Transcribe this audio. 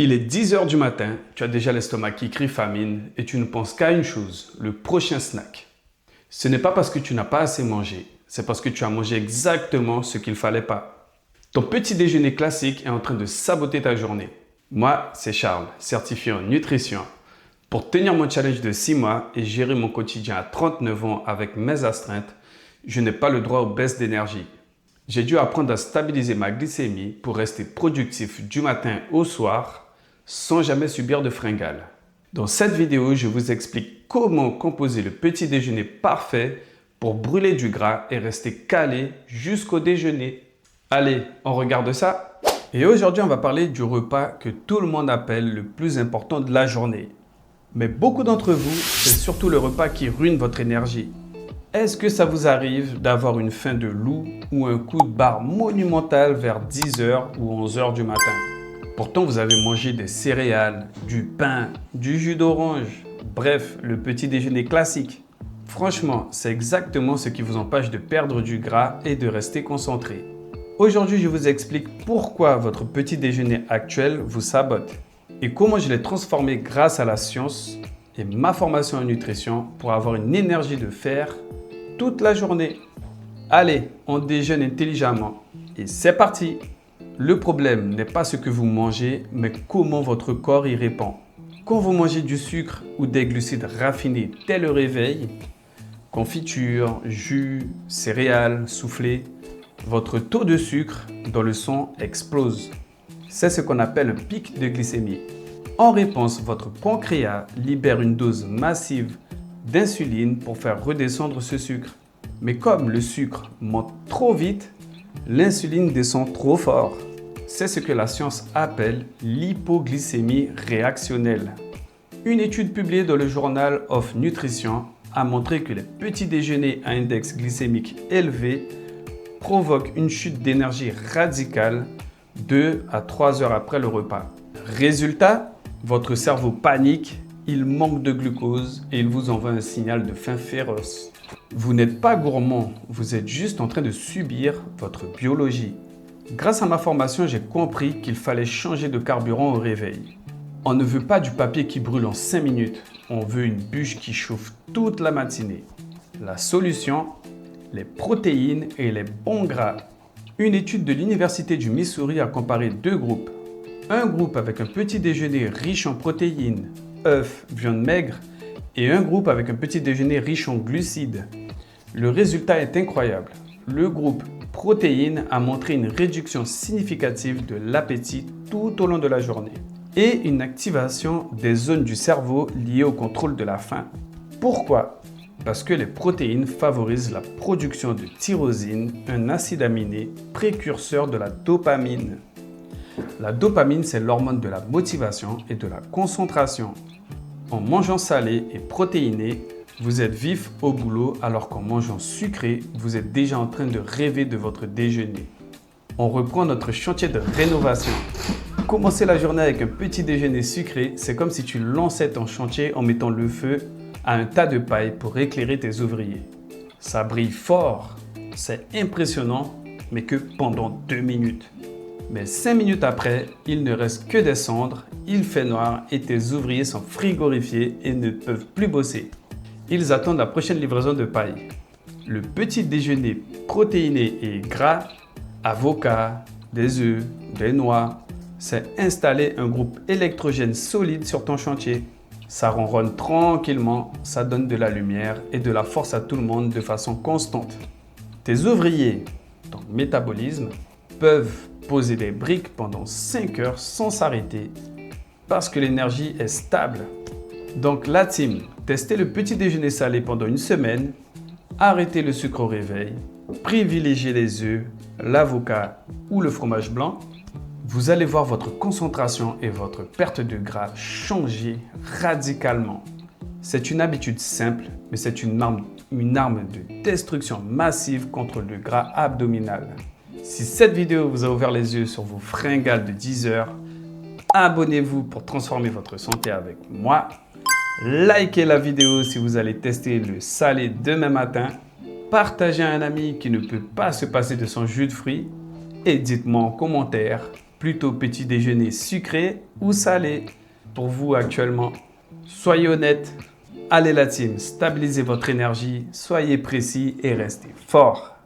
Il est 10 heures du matin, tu as déjà l'estomac qui crie famine et tu ne penses qu'à une chose, le prochain snack. Ce n'est pas parce que tu n'as pas assez mangé, c'est parce que tu as mangé exactement ce qu'il ne fallait pas. Ton petit déjeuner classique est en train de saboter ta journée. Moi, c'est Charles, certifié en nutrition. Pour tenir mon challenge de 6 mois et gérer mon quotidien à 39 ans avec mes astreintes, je n'ai pas le droit aux baisses d'énergie. J'ai dû apprendre à stabiliser ma glycémie pour rester productif du matin au soir sans jamais subir de fringales. Dans cette vidéo, je vous explique comment composer le petit déjeuner parfait pour brûler du gras et rester calé jusqu'au déjeuner. Allez, on regarde ça. Et aujourd'hui, on va parler du repas que tout le monde appelle le plus important de la journée. Mais beaucoup d'entre vous, c'est surtout le repas qui ruine votre énergie. Est-ce que ça vous arrive d'avoir une faim de loup ou un coup de barre monumental vers 10h ou 11h du matin? Pourtant, vous avez mangé des céréales, du pain, du jus d'orange, bref, le petit déjeuner classique. Franchement, c'est exactement ce qui vous empêche de perdre du gras et de rester concentré. Aujourd'hui, je vous explique pourquoi votre petit déjeuner actuel vous sabote et comment je l'ai transformé grâce à la science et ma formation en nutrition pour avoir une énergie de fer toute la journée. Allez, on déjeune intelligemment et c'est parti! Le problème n'est pas ce que vous mangez, mais comment votre corps y répond. Quand vous mangez du sucre ou des glucides raffinés dès le réveil, confiture, jus, céréales, soufflés, votre taux de sucre dans le sang explose. C'est ce qu'on appelle un pic de glycémie. En réponse, votre pancréas libère une dose massive d'insuline pour faire redescendre ce sucre. Mais comme le sucre monte trop vite, l'insuline descend trop fort. C'est ce que la science appelle l'hypoglycémie réactionnelle. Une étude publiée dans le Journal of Nutrition a montré que les petits déjeuners à index glycémique élevé provoquent une chute d'énergie radicale 2 à 3 heures après le repas. Résultat, votre cerveau panique, il manque de glucose et il vous envoie un signal de faim féroce. Vous n'êtes pas gourmand, vous êtes juste en train de subir votre biologie. Grâce à ma formation, j'ai compris qu'il fallait changer de carburant au réveil. On ne veut pas du papier qui brûle en 5 minutes, on veut une bûche qui chauffe toute la matinée. La solution, les protéines et les bons gras. Une étude de l'Université du Missouri a comparé 2 groupes. Un groupe avec un petit déjeuner riche en protéines, œufs, viande maigre, et un groupe avec un petit déjeuner riche en glucides. Le résultat est incroyable. Le groupe protéines a montré une réduction significative de l'appétit tout au long de la journée et une activation des zones du cerveau liées au contrôle de la faim. Pourquoi? Parce que les protéines favorisent la production de tyrosine, un acide aminé précurseur de la dopamine. La dopamine, c'est l'hormone de la motivation et de la concentration. En mangeant salé et protéiné, vous êtes vif au boulot alors qu'en mangeant sucré, vous êtes déjà en train de rêver de votre déjeuner. On reprend notre chantier de rénovation. Commencer la journée avec un petit déjeuner sucré, c'est comme si tu lançais ton chantier en mettant le feu à un tas de paille pour éclairer tes ouvriers. Ça brille fort, c'est impressionnant, mais que pendant 2 minutes. Mais 5 minutes après, il ne reste que des cendres, il fait noir et tes ouvriers sont frigorifiés et ne peuvent plus bosser. Ils attendent la prochaine livraison de paille. Le petit déjeuner protéiné et gras, avocat, des œufs, des noix, c'est installer un groupe électrogène solide sur ton chantier. Ça ronronne tranquillement, ça donne de la lumière et de la force à tout le monde de façon constante. Tes ouvriers, ton métabolisme, peuvent poser des briques pendant 5 heures sans s'arrêter parce que l'énergie est stable. Donc la team, testez le petit déjeuner salé pendant une semaine, arrêtez le sucre au réveil, privilégiez les œufs, l'avocat ou le fromage blanc. Vous allez voir votre concentration et votre perte de gras changer radicalement. C'est une habitude simple, mais c'est une arme de destruction massive contre le gras abdominal. Si cette vidéo vous a ouvert les yeux sur vos fringales de 10 heures, abonnez-vous pour transformer votre santé avec moi. Likez la vidéo si vous allez tester le salé demain matin. Partagez à un ami qui ne peut pas se passer de son jus de fruits. Et dites-moi en commentaire Plutôt petit déjeuner sucré ou salé? Pour vous actuellement, soyez honnête. Allez la team, stabilisez votre énergie, soyez précis et restez fort.